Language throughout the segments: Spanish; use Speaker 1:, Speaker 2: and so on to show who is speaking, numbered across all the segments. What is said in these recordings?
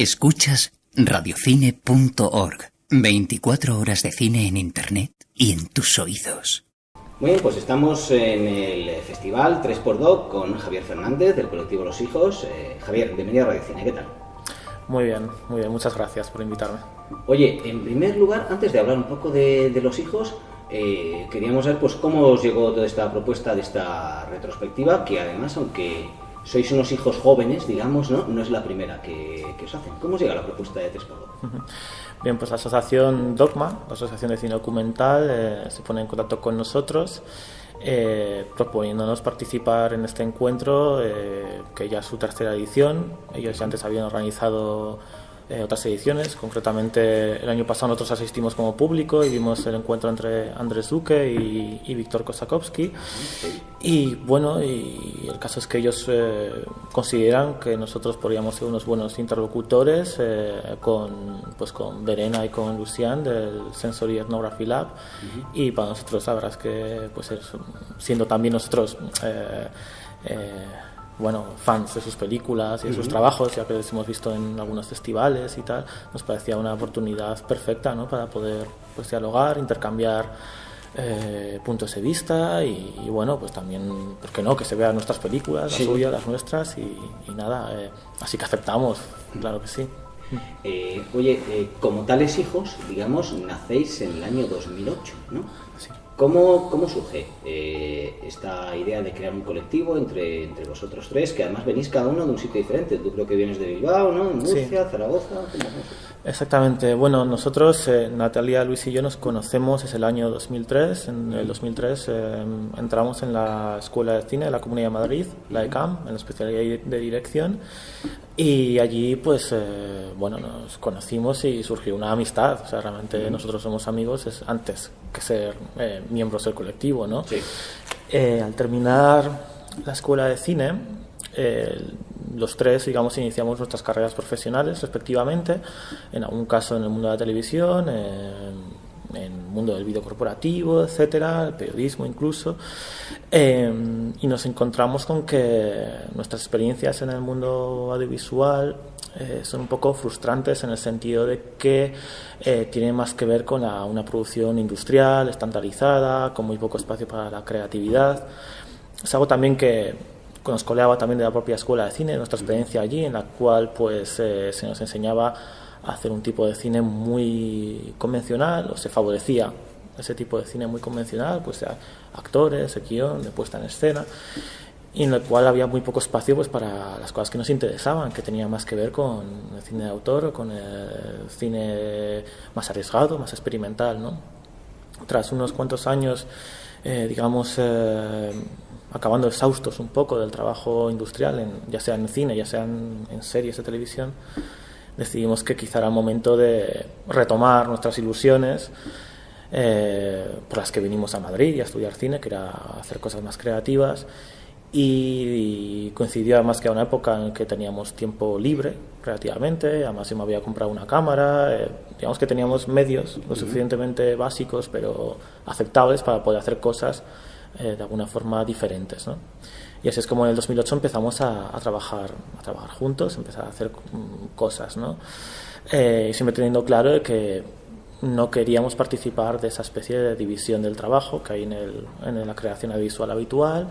Speaker 1: Escuchas radiocine.org. 24 horas de cine en internet y en tus oídos.
Speaker 2: Muy bien, pues estamos en el festival 3xDoc con Javier Fernández del colectivo Los Hijos. Javier, bienvenido a Radio Cine, ¿qué tal?
Speaker 3: Muy bien, muchas gracias por invitarme.
Speaker 2: Oye, en primer lugar, antes de hablar un poco de Los Hijos, queríamos saber pues cómo os llegó toda esta propuesta de esta retrospectiva, que además, aunque sois unos hijos jóvenes, digamos, no es la primera que os hacen. ¿Cómo os llega la propuesta de 3xDoc?
Speaker 3: Bien, pues la asociación Dogma, la Asociación de Cine Documental, se pone en contacto con nosotros proponiéndonos participar en este encuentro, que ya es su tercera edición. Ellos ya antes habían organizado otras ediciones. Concretamente, el año pasado nosotros asistimos como público y vimos el encuentro entre Andrés Duque y Víctor Kosakowski. Y bueno, y el caso es que ellos consideran que nosotros podríamos ser unos buenos interlocutores con Verena y con Lucián del Sensory Ethnography Lab. Y para nosotros la verdad es que pues siendo también nosotros fans de sus películas y de sus trabajos, ya que los hemos visto en algunos festivales y tal, nos parecía una oportunidad perfecta, ¿no?, para poder pues dialogar, intercambiar puntos de vista y bueno, pues también, ¿por qué no?, que se vean nuestras películas, las suyas, las nuestras y nada, así que aceptamos, claro que sí.
Speaker 2: Como tales hijos, digamos, nacéis en el año 2008, ¿no?
Speaker 3: Sí.
Speaker 2: ¿Cómo surge esta idea de crear un colectivo entre vosotros tres, que además venís cada uno de un sitio diferente? Tú creo que vienes de Bilbao, ¿no? Murcia, sí. Zaragoza.
Speaker 3: Exactamente. Bueno, nosotros, Natalia, Luis y yo nos conocemos desde el año 2003. En el 2003 entramos en la Escuela de Cine de la Comunidad de Madrid, la ECAM, en la especialidad de dirección. Y allí, pues, nos conocimos y surgió una amistad. O sea, realmente nosotros somos amigos antes que ser miembros del colectivo, ¿no? Sí. Al terminar la escuela de cine, los tres, digamos, iniciamos nuestras carreras profesionales respectivamente, en algún caso en el mundo de la televisión, en el mundo del vídeo corporativo, etcétera, el periodismo incluso, y nos encontramos con que nuestras experiencias en el mundo audiovisual son un poco frustrantes en el sentido de que tienen más que ver con una producción industrial, estandarizada, con muy poco espacio para la creatividad. Es algo también que nos coleaba también de la propia escuela de cine, nuestra experiencia allí, en la cual pues se nos enseñaba a hacer un tipo de cine muy convencional, o se favorecía ese tipo de cine muy convencional, pues sea actores, de guión, de puesta en escena, y en el cual había muy poco espacio pues para las cosas que nos interesaban, que tenían más que ver con el cine de autor o con el cine más arriesgado, más experimental, ¿no? Tras unos cuantos años, acabando exhaustos un poco del trabajo industrial, ya sea en cine, ya sea en series de televisión, decidimos que quizá era el momento de retomar nuestras ilusiones por las que vinimos a Madrid y a estudiar cine, que era hacer cosas más creativas, y coincidió además que era una época en que teníamos tiempo libre relativamente. Además yo me había comprado una cámara, digamos que teníamos medios lo suficientemente básicos pero aceptables para poder hacer cosas de alguna forma diferentes, ¿no? Y así es como en el 2008 empezamos a trabajar juntos, empezar a hacer cosas, ¿no? Siempre teniendo claro de que no queríamos participar de esa especie de división del trabajo que hay en la creación audiovisual habitual,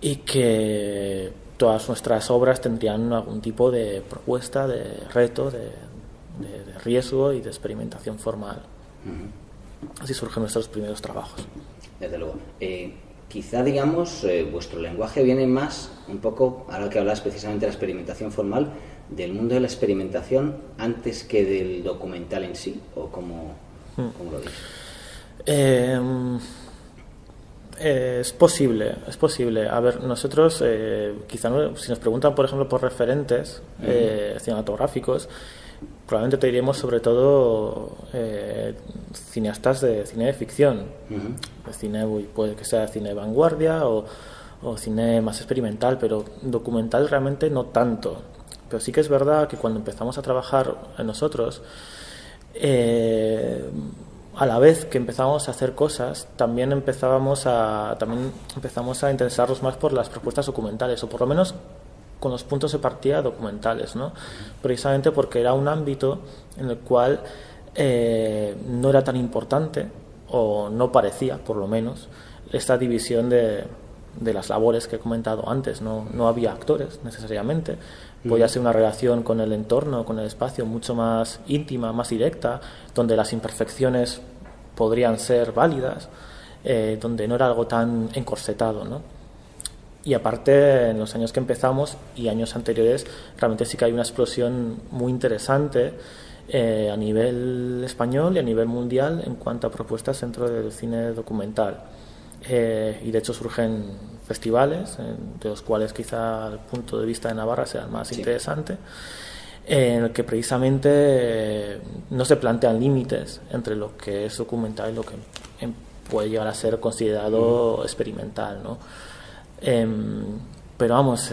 Speaker 3: y que todas nuestras obras tendrían algún tipo de propuesta, de reto, de riesgo y de experimentación formal. Así surgen nuestros primeros trabajos.
Speaker 2: Desde luego. Quizá, digamos, vuestro lenguaje viene más, un poco, ahora que hablas precisamente de la experimentación formal, del mundo de la experimentación antes que del documental en sí, o cómo lo dices.
Speaker 3: Es posible. A ver, nosotros, quizá si nos preguntan, por ejemplo, por referentes cinematográficos, probablemente te diremos sobre todo cineastas de cine de ficción, de cine, puede que sea cine de vanguardia o cine más experimental, pero documental realmente no tanto. Pero sí que es verdad que cuando empezamos a trabajar nosotros, a la vez que empezamos a hacer cosas, también empezamos a interesarnos más por las propuestas documentales, o por lo menos con los puntos de partida documentales, ¿no? Precisamente porque era un ámbito en el cual no era tan importante, o no parecía, por lo menos, esta división de las labores que he comentado antes. No había actores necesariamente, podía ser una relación con el entorno, con el espacio mucho más íntima, más directa, donde las imperfecciones podrían ser válidas, donde no era algo tan encorsetado, ¿no? Y aparte, en los años que empezamos y años anteriores, realmente sí que hay una explosión muy interesante a nivel español y a nivel mundial en cuanto a propuestas dentro del cine documental. Y de hecho surgen festivales, de los cuales quizá el punto de vista de Navarra sea el más interesante, en el que precisamente no se plantean límites entre lo que es documental y lo que puede llegar a ser considerado experimental, ¿no? Pero vamos,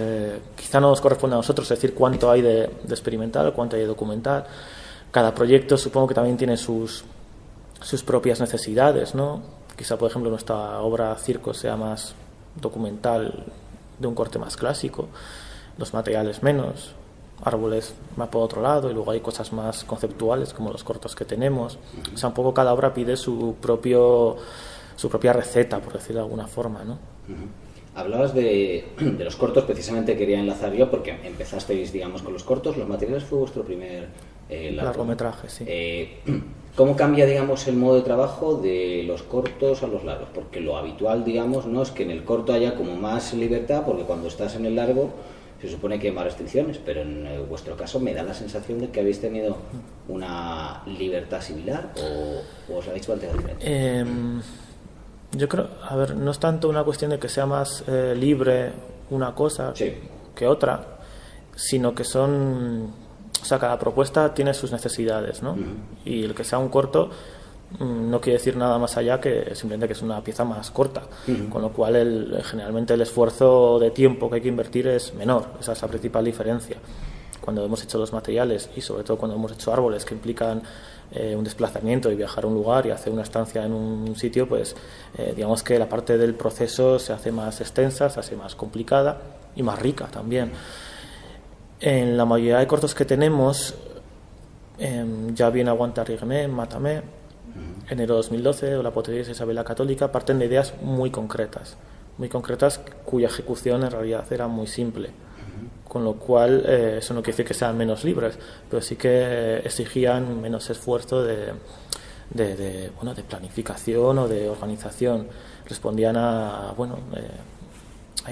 Speaker 3: quizá no nos corresponde a nosotros decir cuánto hay de experimental o cuánto hay de documental. Cada proyecto supongo que también tiene sus propias necesidades, ¿no? Quizá, por ejemplo, nuestra obra Circo sea más documental, de un corte más clásico, los materiales menos, árboles más por otro lado, y luego hay cosas más conceptuales como los cortos que tenemos. O sea, un poco cada obra pide su propia receta, por decirlo de alguna forma, ¿no?
Speaker 2: Hablabas de los cortos, precisamente quería enlazar yo, porque empezasteis, digamos, con los cortos. Los materiales fue vuestro primer
Speaker 3: largometraje, sí.
Speaker 2: ¿Cómo cambia, digamos, el modo de trabajo de los cortos a los largos? Porque lo habitual, digamos, no es que en el corto haya como más libertad, porque cuando estás en el largo se supone que hay más restricciones, pero en vuestro caso me da la sensación de que habéis tenido una libertad similar, o os habéis planteado diferente.
Speaker 3: Yo creo, a ver, no es tanto una cuestión de que sea más libre una cosa que otra, sino que o sea, cada propuesta tiene sus necesidades, ¿no? Y el que sea un corto no quiere decir nada más allá que simplemente que es una pieza más corta, con lo cual generalmente el esfuerzo de tiempo que hay que invertir es menor. Esa es la principal diferencia. Cuando hemos hecho los materiales, y sobre todo cuando hemos hecho árboles que implican un desplazamiento y viajar a un lugar y hacer una estancia en un sitio, pues digamos que la parte del proceso se hace más extensa, se hace más complicada y más rica también. En la mayoría de cortos que tenemos, Ya viene Aguanta Rígueme, Mátame, enero 2012, o La Apoteosis de Isabel la Católica, parten de ideas muy concretas cuya ejecución en realidad era muy simple. Con lo cual, eso no quiere decir que sean menos libres, pero sí que exigían menos esfuerzo de planificación o de organización. Respondían a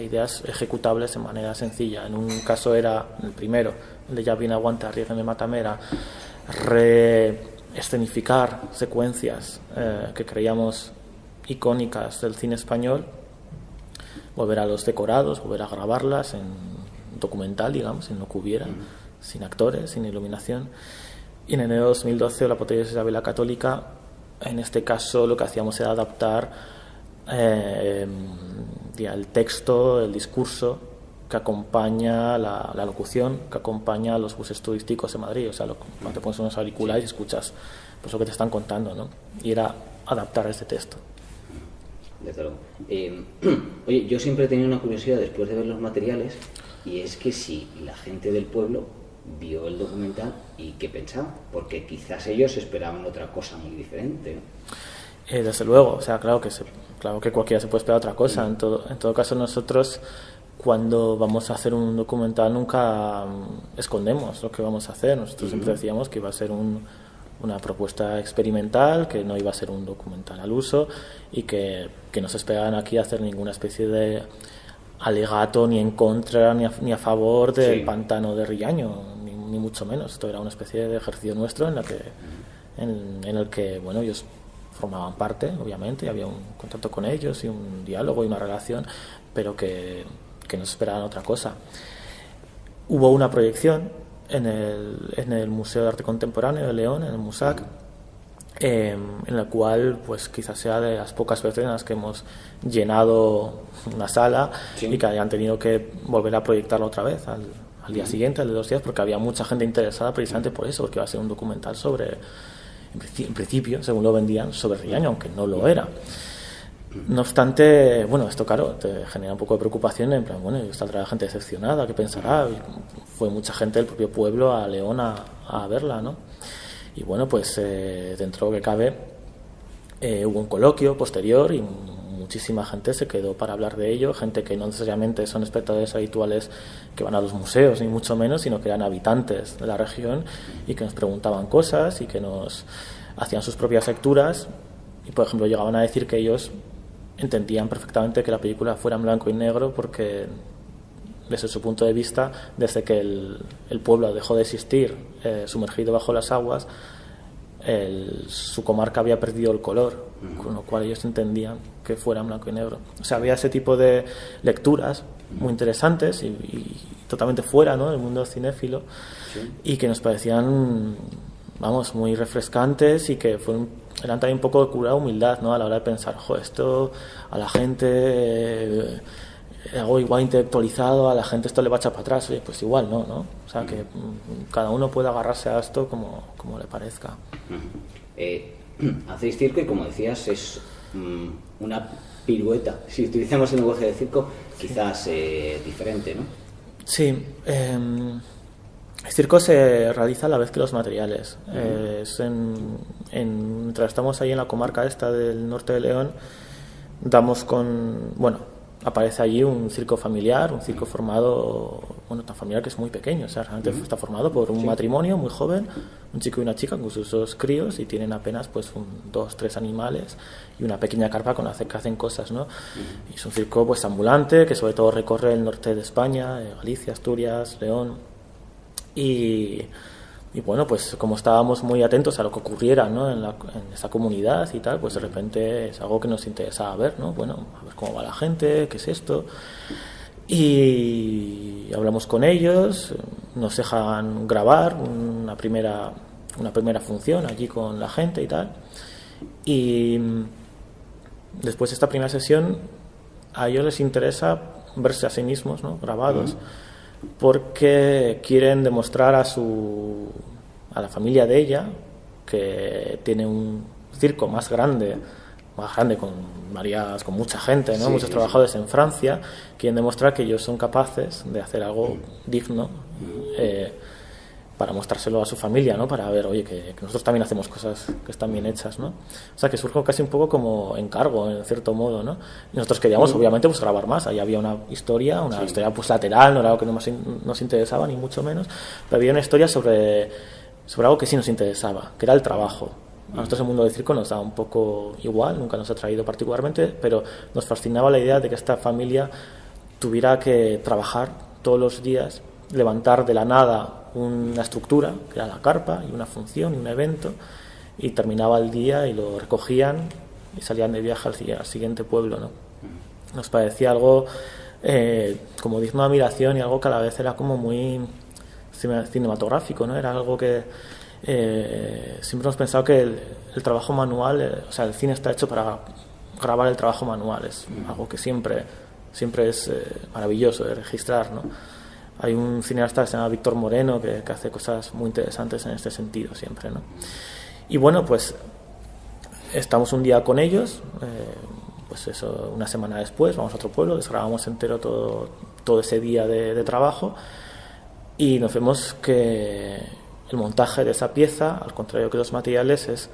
Speaker 3: ideas ejecutables de manera sencilla. En un caso era, el primero, el de Ya viene Aguanta Rígueme, Mátame, era reescenificar secuencias que creíamos icónicas del cine español, volver a los decorados, volver a grabarlas en documental, digamos, en lo que hubiera, sin actores, sin iluminación. Y en enero de 2012, La Apoteosis de Isabel la Católica, en este caso lo que hacíamos era adaptar el texto, el discurso que acompaña la locución, que acompaña a los buses turísticos de Madrid. O sea, cuando te pones unos auriculares y escuchas pues lo que te están contando, ¿no? Y era adaptar este texto.
Speaker 2: Desde luego. Oye, yo siempre he tenido una curiosidad después de ver los materiales, y es que si la gente del pueblo vio el documental y qué pensaban, porque quizás ellos esperaban otra cosa muy diferente, ¿no?
Speaker 3: Desde luego, o sea, claro que cualquiera se puede esperar otra cosa. En todo caso, nosotros cuando vamos a hacer un documental nunca escondemos lo que vamos a hacer. Nosotros siempre decíamos que iba a ser una propuesta experimental, que no iba a ser un documental al uso, y que no se esperaban aquí a hacer ninguna especie de alegato ni en contra ni a favor del pantano de Riaño, ni mucho menos. Esto era una especie de ejercicio nuestro en el que ellos formaban parte, obviamente, y había un contacto con ellos y un diálogo y una relación, pero que no se esperaban otra cosa. Hubo una proyección en el Museo de Arte Contemporáneo de León, en el MUSAC, en la cual pues quizás sea de las pocas veces en las que hemos llenado una sala y que hayan tenido que volver a proyectarla otra vez al día siguiente, al de 2 días, porque había mucha gente interesada precisamente por eso, porque iba a ser un documental sobre, en principio, según lo vendían, sobre Riaño, aunque no lo era. No obstante, bueno, esto claro, te genera un poco de preocupación, en plan, bueno, saldrá la gente decepcionada, ¿qué pensará? Y fue mucha gente del propio pueblo a León a verla, ¿no? Y bueno, pues dentro de lo que cabe hubo un coloquio posterior y muchísima gente se quedó para hablar de ello, gente que no necesariamente son espectadores habituales que van a los museos, ni mucho menos, sino que eran habitantes de la región y que nos preguntaban cosas y que nos hacían sus propias lecturas y, por ejemplo, llegaban a decir que ellos entendían perfectamente que la película fuera en blanco y negro porque, desde su punto de vista, desde que el pueblo dejó de existir, sumergido bajo las aguas, su comarca había perdido el color, con lo cual ellos entendían que fuera en blanco y negro. O sea, había ese tipo de lecturas muy interesantes y totalmente fuera, ¿no?, del mundo cinéfilo, sí, y que nos parecían, vamos, muy refrescantes y que eran también un poco de cura humildad, ¿no?, a la hora de pensar, esto a la gente, algo igual intelectualizado, a la gente esto le va a echar para atrás. Oye, pues igual no, ¿no? O sea, que cada uno puede agarrarse a esto como le parezca.
Speaker 2: Hacéis circo y, como decías, es una pirueta, si utilizamos el lenguaje de circo, quizás diferente, ¿no?
Speaker 3: Sí, el circo se realiza a la vez que los materiales. Mientras estamos ahí en la comarca esta del norte de León, aparece allí un circo familiar, un circo formado, tan familiar que es muy pequeño, o sea, realmente está formado por un matrimonio muy joven, un chico y una chica con sus dos críos, y tienen apenas 2-3 animales y una pequeña carpa con la que hacen cosas, ¿no? Y es un circo ambulante que sobre todo recorre el norte de España, Galicia, Asturias, León, y bueno, pues como estábamos muy atentos a lo que ocurriera, ¿no?, en esa comunidad y tal, pues de repente es algo que nos interesaba ver, ¿no? Bueno, a ver cómo va la gente, qué es esto. Y hablamos con ellos, nos dejan grabar una primera función allí con la gente y tal. Y después de esta primera sesión, a ellos les interesa verse a sí mismos, ¿no?, grabados, porque quieren demostrar a la familia de ella, que tiene un circo más grande con mucha gente, ¿no? Muchos trabajadores en Francia, quieren demostrar que ellos son capaces de hacer algo digno, para mostrárselo a su familia, ¿no? Para ver, oye, que nosotros también hacemos cosas que están bien hechas, ¿no? O sea, que surge casi un poco como encargo, en cierto modo, ¿no? Y nosotros queríamos, obviamente, grabar más. Ahí había una historia lateral, no era algo que nos interesaba, ni mucho menos, pero había una historia sobre algo que sí nos interesaba, que era el trabajo. A nosotros el mundo del circo nos da un poco igual, nunca nos ha traído particularmente, pero nos fascinaba la idea de que esta familia tuviera que trabajar todos los días, levantar de la nada una estructura, que era la carpa, y una función y un evento, y terminaba el día y lo recogían y salían de viaje al siguiente pueblo, ¿no? Nos parecía algo como digno de admiración, y algo que a la vez era como muy cinematográfico, ¿no? Era algo que siempre hemos pensado que el trabajo manual, el cine está hecho para grabar el trabajo manual, es algo que siempre es maravilloso de registrar, ¿no? Hay un cineasta que se llama Víctor Moreno que hace cosas muy interesantes en este sentido siempre, ¿no? Y bueno, pues estamos un día con ellos, una semana después vamos a otro pueblo, desgrabamos entero todo ese día de trabajo, y nos vemos que el montaje de esa pieza, al contrario que los materiales, es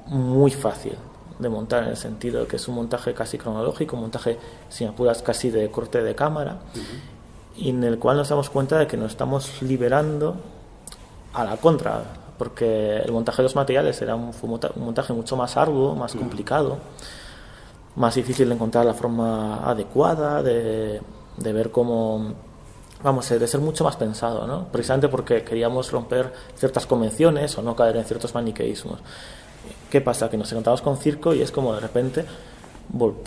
Speaker 3: muy fácil de montar, en el sentido de que es un montaje casi cronológico, un montaje, sin apuras, casi de corte de cámara, y en el cual nos damos cuenta de que nos estamos liberando a la contra, porque el montaje de los materiales fue un montaje mucho más arduo, más complicado, más difícil de encontrar la forma adecuada, de ver cómo, de ser mucho más pensado, ¿no? Precisamente porque queríamos romper ciertas convenciones o no caer en ciertos maniqueísmos. ¿Qué pasa? Que nos encontramos con circo y es como de repente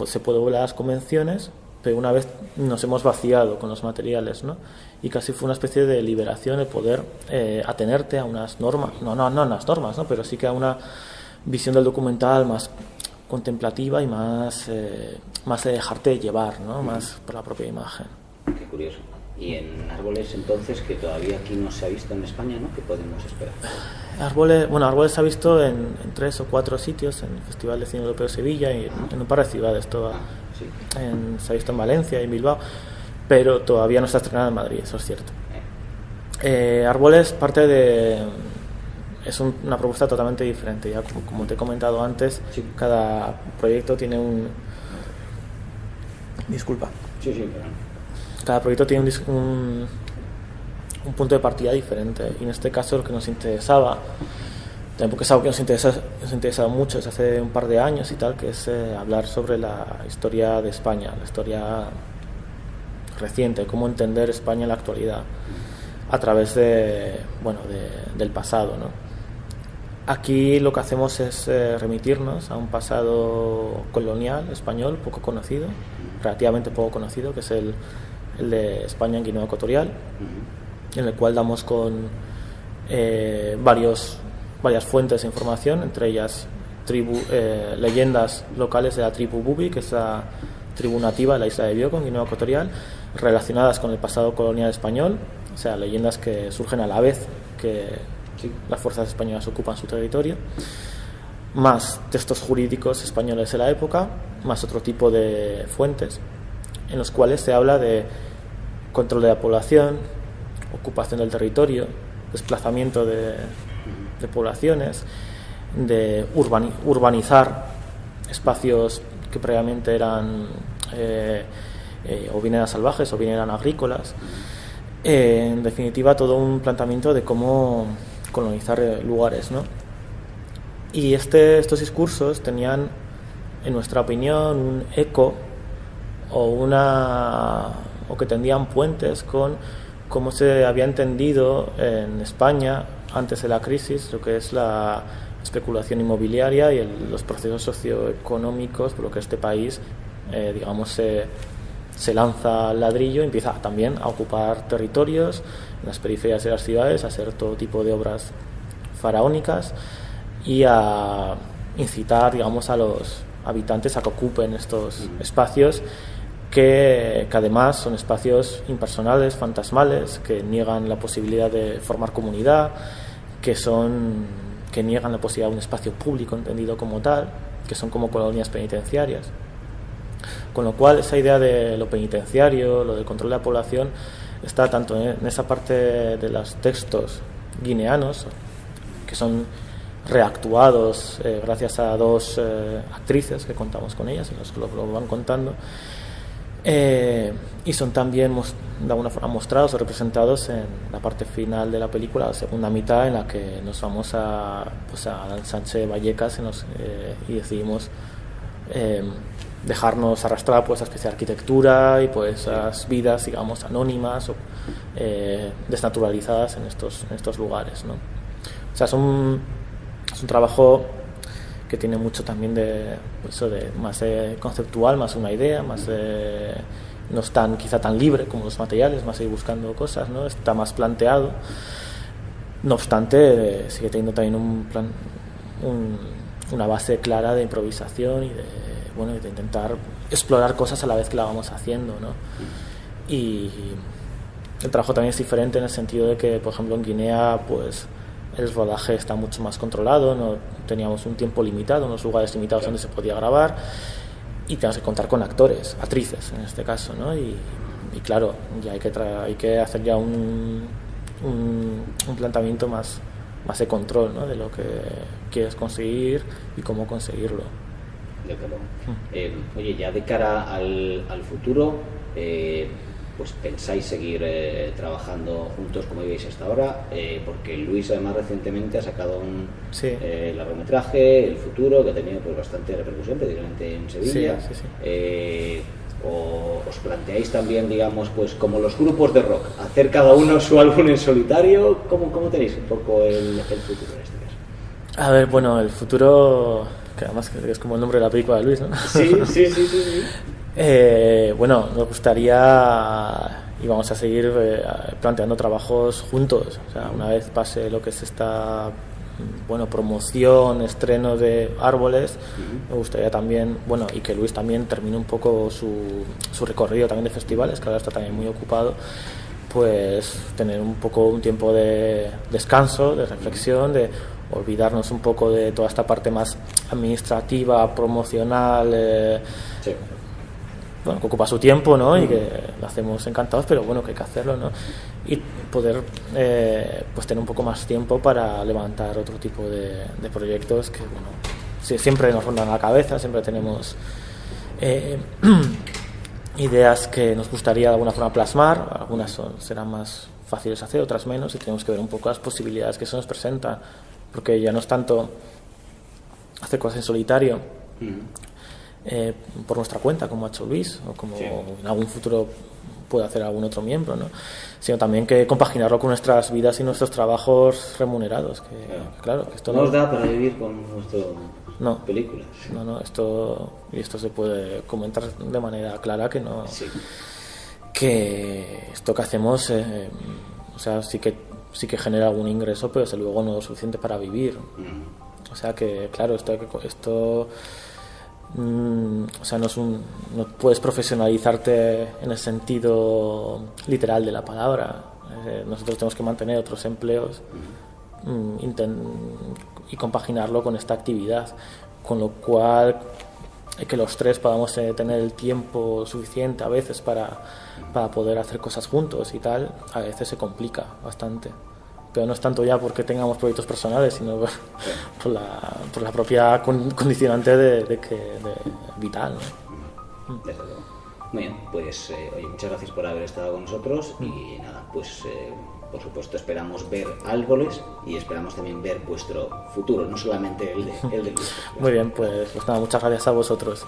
Speaker 3: se puede volar las convenciones, pero una vez nos hemos vaciado con los materiales, ¿no? Y casi fue una especie de liberación el poder atenerte a unas normas, no unas normas, ¿no? Pero sí que a una visión del documental más contemplativa y más de dejarte llevar, ¿no? Más por la propia imagen.
Speaker 2: Qué curioso. Y en árboles, entonces, que todavía aquí no se ha visto en España, ¿no? ¿Qué podemos esperar?
Speaker 3: Árboles se ha visto en 3 o 4 sitios, en el Festival de Cine Europeo de Sevilla y en un par de ciudades.
Speaker 2: Sí.
Speaker 3: Se ha visto en Valencia y en Bilbao, pero todavía no está estrenado en Madrid, eso es cierto. Árboles es una propuesta totalmente diferente. Ya como te he comentado antes,
Speaker 2: sí.
Speaker 3: Cada proyecto tiene Disculpa.
Speaker 2: Sí, perdón.
Speaker 3: Cada proyecto tiene un punto de partida diferente, y en este caso lo que nos interesaba, también porque es algo que nos interesa mucho desde hace un par de años y tal, que es hablar sobre la historia de España, la historia reciente, cómo entender España en la actualidad a través del pasado, ¿no? Aquí lo que hacemos es remitirnos a un pasado colonial español poco conocido, relativamente poco conocido, que es el de España en Guinea Ecuatorial, en el cual damos con varias fuentes de información, entre ellas leyendas locales de la tribu Bubi, que es la tribu nativa de la isla de Bioko, en Guinea Ecuatorial, relacionadas con el pasado colonial español, o sea, leyendas que surgen a la vez que las fuerzas españolas ocupan su territorio, más textos jurídicos españoles de la época, más otro tipo de fuentes, en los cuales se habla de control de la población, ocupación del territorio, desplazamiento de poblaciones, de urbanizar espacios que previamente eran o bien eran salvajes o bien eran agrícolas. En definitiva, todo un planteamiento de cómo colonizar lugares, ¿no? Y estos discursos tenían, en nuestra opinión, un eco o que tendían puentes con cómo se había entendido en España antes de la crisis lo que es la especulación inmobiliaria y los procesos socioeconómicos por lo que este país se lanza al ladrillo y empieza también a ocupar territorios en las periferias de las ciudades, a hacer todo tipo de obras faraónicas y a incitar, a los habitantes a que ocupen estos espacios que además son espacios impersonales, fantasmales, que niegan la posibilidad de formar comunidad, que niegan la posibilidad de un espacio público entendido como tal, que son como colonias penitenciarias. Con lo cual, esa idea de lo penitenciario, lo del control de la población, está tanto en esa parte de los textos guineanos, que son reactuados gracias a 2 actrices que contamos con ellas y nos lo van contando, y son también de alguna forma mostrados o representados en la parte final de la película, la segunda mitad, en la que nos vamos a Sánchez Vallecas y decidimos dejarnos arrastrar por esa especie de arquitectura y por esas vidas, anónimas o desnaturalizadas en estos lugares, ¿no? O sea, es un trabajo que tiene mucho también más conceptual, más una idea, más no es quizá tan libre como los materiales, más ir buscando cosas, ¿no? Está más planteado. No obstante, sigue teniendo también una base clara de improvisación y de intentar explorar cosas a la vez que la vamos haciendo, ¿no? Y el trabajo también es diferente en el sentido de que, por ejemplo, en Guinea, pues el rodaje está mucho más controlado, no teníamos un tiempo limitado, unos lugares limitados donde se podía grabar, y tenemos que contar con actrices en este caso, ¿no? Y claro, ya hay que hacer ya un planteamiento más de control, ¿no? De lo que quieres conseguir y cómo conseguirlo.
Speaker 2: De acuerdo. Oye, ya de cara al futuro, pues pensáis seguir trabajando juntos como ibais hasta ahora, porque Luis además recientemente ha sacado un largometraje, El Futuro, que ha tenido pues bastante repercusión, precisamente en Sevilla. Sí. ¿O os planteáis también, pues como los grupos de rock, hacer cada uno su álbum en solitario? ¿Cómo tenéis un poco el futuro en este caso?
Speaker 3: A ver, bueno, El Futuro, que además es como el nombre de la película de Luis, ¿no?
Speaker 2: Sí.
Speaker 3: Bueno, nos gustaría y vamos a seguir planteando trabajos juntos. O sea, una vez pase lo que es esta promoción, estreno de árboles, me gustaría también, y que Luis también termine un poco su recorrido también de festivales, que ahora está también muy ocupado, pues tener un tiempo de descanso, de reflexión, de olvidarnos un poco de toda esta parte más administrativa, promocional,
Speaker 2: Sí.
Speaker 3: que ocupa su tiempo, ¿no? Y que lo hacemos encantados, pero que hay que hacerlo, ¿no? Y poder pues tener un poco más tiempo para levantar otro tipo de proyectos que, siempre nos rondan la cabeza, siempre tenemos ideas que nos gustaría de alguna forma plasmar, algunas serán más fáciles de hacer, otras menos, y tenemos que ver un poco las posibilidades que se nos presentan, porque ya no es tanto hacer cosas en solitario, por nuestra cuenta, como ha hecho Luis, o como en algún futuro puede hacer algún otro miembro, ¿no? Sino también que compaginarlo con nuestras vidas y nuestros trabajos remunerados, que claro, que esto
Speaker 2: no nos da para vivir con nuestras películas.
Speaker 3: Esto se puede comentar de manera clara que no, que esto que hacemos sí que genera algún ingreso, pero desde luego no es suficiente para vivir. O sea que claro, esto no puedes profesionalizarte en el sentido literal de la palabra. Nosotros tenemos que mantener otros empleos y compaginarlo con esta actividad, con lo cual que los tres podamos tener el tiempo suficiente a veces para poder hacer cosas juntos y tal, a veces se complica bastante. Pero no es tanto ya porque tengamos proyectos personales, sino por la propia condicionante de vital, ¿no?
Speaker 2: Desde luego. Muy bien, pues oye, muchas gracias por haber estado con nosotros y nada, pues por supuesto esperamos ver árboles y esperamos también ver vuestro futuro, no solamente el de Luis.
Speaker 3: Muy bien, pues nada, muchas gracias a vosotros.